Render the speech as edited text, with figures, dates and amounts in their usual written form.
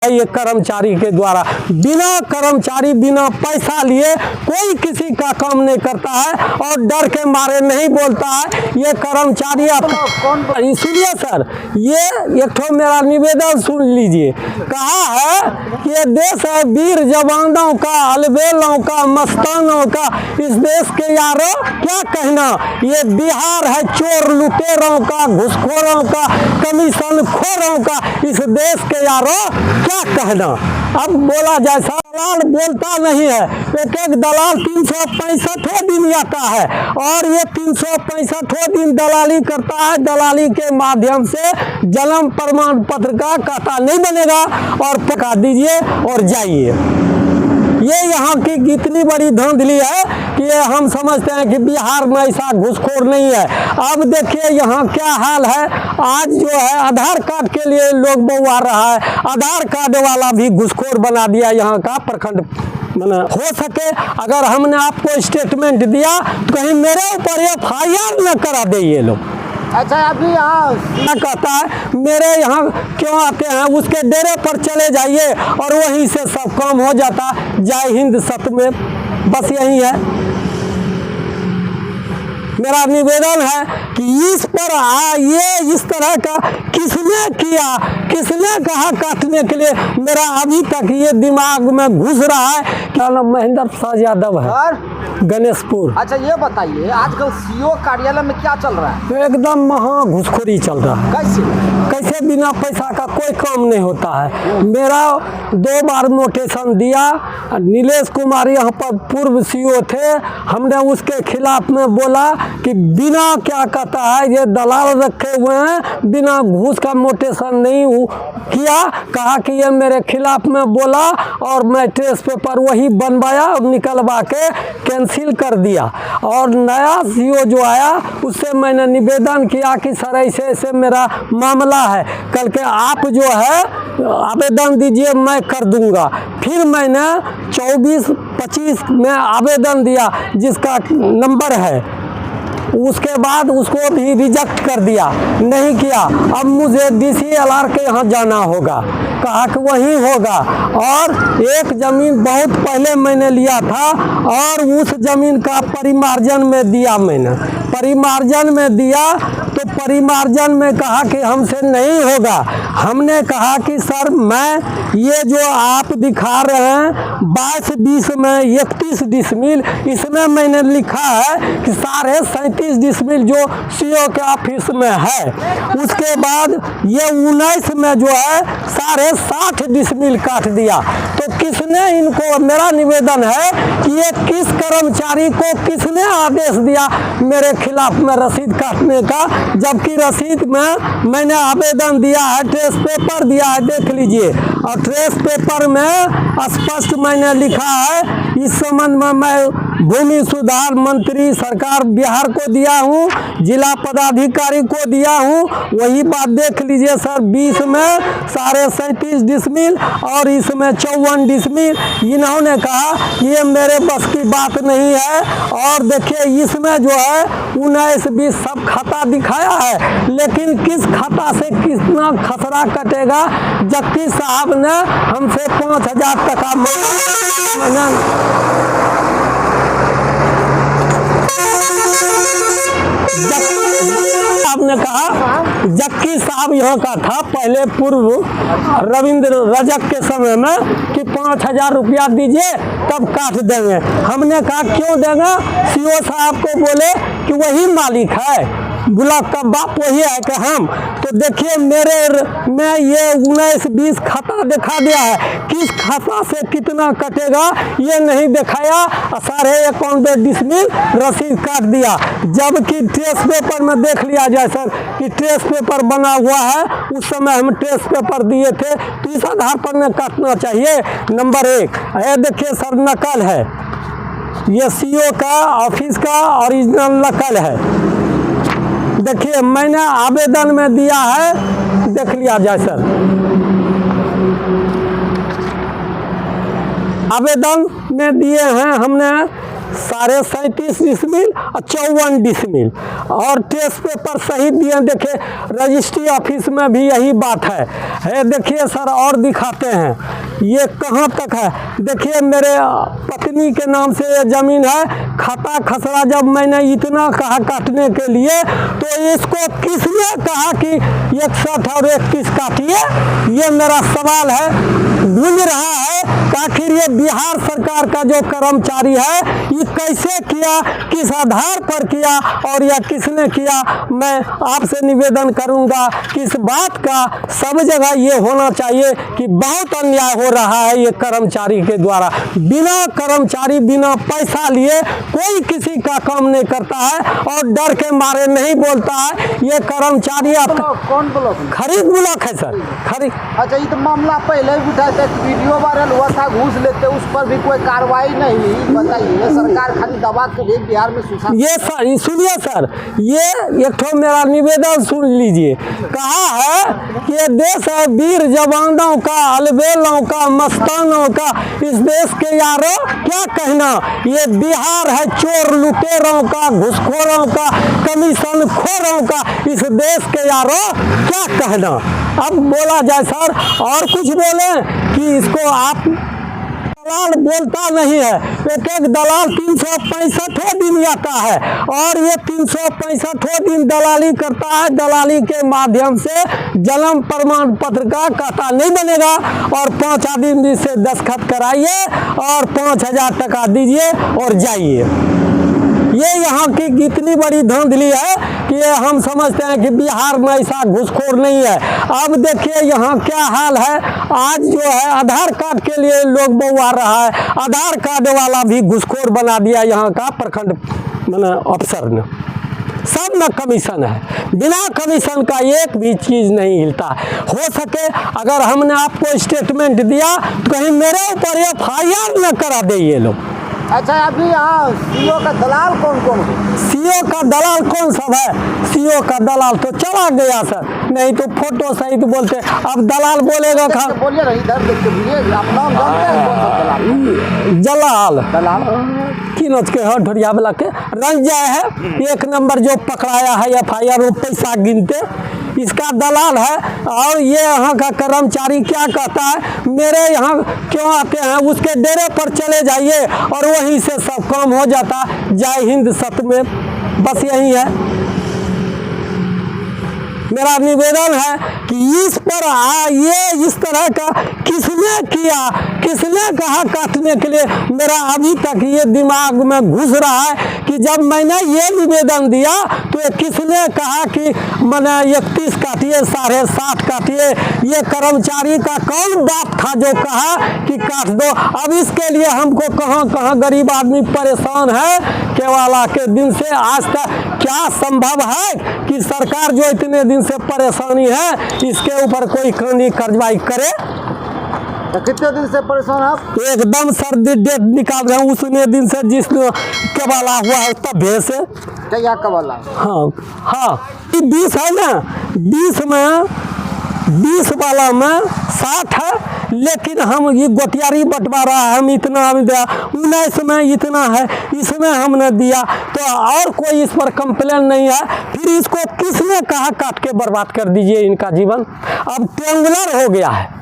ये कर्मचारी के द्वारा बिना कर्मचारी बिना पैसा लिए कोई किसी का काम नहीं करता है और डर के मारे नहीं बोलता है। ये कर्मचारी आपका इसलिए सर ये एक ठो मेरा निवेदन सुन लीजिए। कहा है कि ये देश है वीर जवानों का, अलबेलों का, मस्तानों का। इस देश के यारों क्या कहना, ये बिहार है चोर लुटेरों का, घुसखोरों का, कमीशन खोरों का। इस देश के यारों क्या कहना। अब बोला जाए दलाल बोलता नहीं है। एक एक दलाल 365 दिन आता है और ये 365 दिन दलाली करता है। दलाली के माध्यम से जन्म प्रमाण पत्र का खाता नहीं बनेगा और पका दीजिए और जाइए। ये यहाँ की इतनी बड़ी धांधली है कि हम समझते हैं कि बिहार में ऐसा घुसखोर नहीं है। अब देखिए यहाँ क्या हाल है। आज जो है आधार कार्ड के लिए लोग बउआ रहा है। आधार कार्ड वाला भी घुसखोर बना दिया यहाँ का प्रखंड। हो सके अगर हमने आपको स्टेटमेंट दिया तो कहीं मेरे ऊपर FIR न करा दे ये लोग। अच्छा अभी यहाँ कहता है मेरे यहाँ क्यों आते हैं, उसके डेरे पर चले जाइए और वहीं से सब काम हो जाता। जय हिंद सत में बस यही है। मेरा निवेदन है कि इस पर ये इस तरह का किसने किया, किसने कहा काटने के लिए, मेरा अभी तक ये दिमाग में घुस रहा है। क्या नाम महेंद्र प्रसाद यादव है, गणेशपुर। अच्छा ये बताइए आजकल CO कार्यालय में क्या चल रहा है? एकदम महा घुसखोरी चल रहा है। कैसे बिना पैसा का कोई काम नहीं होता है। मेरा 2 बार नोटिशन दिया। नीलेश कुमार यहाँ पर पूर्व CO थे। हमने उसके खिलाफ में बोला कि बिना क्या कहता है ये दलाल रखे हुए हैं, बिना घूस का नोटिशन नहीं किया। कहा कि ये मेरे खिलाफ में बोला और मैं ट्रेस पेपर वही बनवाया और निकलवा के कैंसिल कर दिया। और नया CO जो आया उससे मैंने निवेदन किया कि सर ऐसे ऐसे मेरा मामला है, कल के आप जो है आवेदन दीजिए मैं कर दूंगा। फिर मैंने 24-25 में आवेदन दिया जिसका नंबर है, उसके बाद उसको भी रिजेक्ट कर दिया, नहीं किया। अब मुझे DCLR के यहाँ जाना होगा, कहा कि वहीं होगा। और एक ज़मीन बहुत पहले मैंने लिया था और उस ज़मीन का परिमार्जन में दिया मैंने। परिमार्जन में दिया तो परिमार्जन में कहा कि हमसे नहीं होगा। हमने कहा कि सर मैं ये जो आप दिखा रहे हैं 22-20 में 31 डिसमिल, इसमें मैंने लिखा है कि 37 डिसमिल जो CO के ऑफिस में है। उसके बाद ये 19 में जो है 60 डिसमिल काट दिया। तो किसने इनको, मेरा निवेदन है कि ये किस कर्मचारी को किसने आदेश दिया मेरे खिलाफ में रसीद काटने का, जबकि रसीद में मैंने आवेदन दिया है, ट्रेस पेपर दिया है, देख लीजिए। और ट्रेस पेपर में स्पष्ट मैंने लिखा है इस संबंध में मैं भूमि सुधार मंत्री सरकार बिहार को दिया हूँ, जिला पदाधिकारी को दिया हूँ। वही बात देख लीजिए सर, 20 में 37 डिसमिल और इसमें 54 डिसमिल। इन्होंने कहा ये मेरे बस की बात नहीं है। और देखिए इसमें जो है 19-20 सब खाता दिखाया है, लेकिन किस खाता से कितना खसरा कटेगा। जबकि साहब ने हमसे 5000 टका आपने कहा जक्की साहब यहाँ का था पहले पूर्व रविंद्र रजक के समय में कि 5000 रुपया दीजिए तब काट देंगे। हमने कहा क्यों देंगे, CO साहब को बोले कि वही मालिक है, ब्लॉक का बाप वही है कि हम। तो देखिए मेरे में ये 19-20 खाता दिखा दिया है, किस खाता से कितना कटेगा ये नहीं दिखाया। 51 डिसमिल रसीद काट दिया। जबकि ट्रेस पेपर में देख लिया जाए सर कि ट्रेस पेपर बना हुआ है, उस समय हम ट्रेस पेपर दिए थे, तो इस आधार पर न काटना चाहिए। नंबर 1 ये देखिए सर नकल है, ये CO का ऑफिस का ओरिजिनल नकल है। देखिए मैंने आवेदन में दिया है, देख लिया जाए सर। आवेदन में दिए हैं हमने 37.5 डिसमिल और 54 डिसमिल, और टेस्ट पेपर सही दिए। देखिए रजिस्ट्री ऑफिस में भी यही बात है। देखिए सर और दिखाते हैं ये कहाँ तक है। देखिए मेरे पत्नी के नाम से ये ज़मीन है, खाता खसरा। जब मैंने इतना कहा काटने के लिए तो इसको किसने कहा कि 61 और 31 काटिए? ये मेरा सवाल है। गूंज रहा है आखिर ये बिहार सरकार का जो कर्मचारी है ये कैसे किया, किस आधार पर किया और यह किसने किया? मैं आपसे निवेदन करूंगा कि इस बात का सब जगह ये होना चाहिए कि बहुत अन्याय हो रहा है ये कर्मचारी के द्वारा। बिना कर्मचारी बिना पैसा लिए कोई किसी का काम नहीं करता है और डर के मारे नहीं बोलता है। ये कर्मचारी आपका कौन ब्लॉक? खरीद ब्लॉक है सर, खरीद। अच्छा, ये तो मामला पहले भी उठाया था, वीडियो वायरल हुआ था, घूस लेते उस पर भी कोई कार्रवाई नहीं हुई। बताइए सरकार खाली दबा के लिए बिहार में सुशासन। ये सर सुनिए सर, ये एक ठो मेरा निवेदन सुन लीजिए। कहा है कि ये देश है वीर जवानों का, अलबेलों का, मस्तानों का। इस देश के यारों क्या कहना, ये बिहार है चोर लुटेरों का, घुसखोरों का, कमीशन खोरों का। इस देश के यारों क्या कहना। अब बोला जाए सर और कुछ बोले कि इसको आप दलाल बोलता नहीं है। एक दलाल 365 दिन आता है और ये 365 दिन दलाली करता है। दलाली के माध्यम से जन्म प्रमाण पत्र का खाता नहीं बनेगा और 5 आदमी से दस्तखत कराइए और 5000 टका दीजिए और जाइए। ये यहाँ की इतनी बड़ी धांधली है कि ये हम समझते हैं कि बिहार में ऐसा घुसखोर नहीं है। अब देखिए यहाँ क्या हाल है। आज जो है आधार कार्ड के लिए लोग बउआ रहा है, आधार कार्ड वाला भी घुसखोर बना दिया यहाँ का प्रखंड मैंने अफसर ने। सब में कमीशन है, बिना कमीशन का एक भी चीज़ नहीं हिलता। हो सके अगर हमने आपको स्टेटमेंट दिया तो कहीं मेरे ऊपर FIR न करा दे ये लोग। अच्छा, अभी यहाँ सीओ का दलाल कौन कौन है? सीओ का दलाल कौन सब है? सीओ का दलाल तो चला गया सर, नहीं तो फोटो सहित बोलते। अब दलाल बोलेगा खा बोलिए ना, इधर देख के बोलिए, आप नाम जानते हैं कौन सा दलाल? जलाल दलाल किनोज के ढोरिया वाला के रंजय है, 1 नंबर जो पकड़ाया है FIR वो पैसा गिनते, इसका दलाल है। और ये यहाँ का कर्मचारी क्या कहता है, मेरे यहाँ क्यों आते हैं, उसके डेरे पर चले जाइए और वहीं से सब काम हो जाता। जय हिंद सत में बस यही है। मेरा निवेदन है कि इस पर ये इस तरह का किसने किया, किसने कहा काटने के लिए, मेरा अभी तक ये दिमाग में घुस रहा है कि जब मैंने ये निवेदन दिया तो ये किसने कहा कि मैंने 31 काटिए, 7.5 काटिए। ये कर्मचारी का कौन बाप था जो कहा कि काट दो। अब इसके लिए हमको कहाँ कहाँ गरीब आदमी परेशान है। केवाला के दिन से आज तक क्या संभव है कि सरकार जो इतने दिन से परेशानी है इसके ऊपर कोई कानूनी कार्रवाई करे? तो कितने दिन से परेशान आप? एकदम सर्दी डेट निकाल रहे हैं उसने दिन से जिस केवाला हुआ है तब से। क्या कबाला? हाँ 20 है ना, 20 में 20 वाला में 60 है, लेकिन हम ये गोटियारी बंटवारा है, हम इतना हम दिया। 19 में इतना है, इसमें हमने दिया तो और कोई इस पर कंप्लेन नहीं है। फिर इसको किसने कहा काट के बर्बाद कर दीजिए इनका जीवन? अब ट्रेंगुलर हो गया है।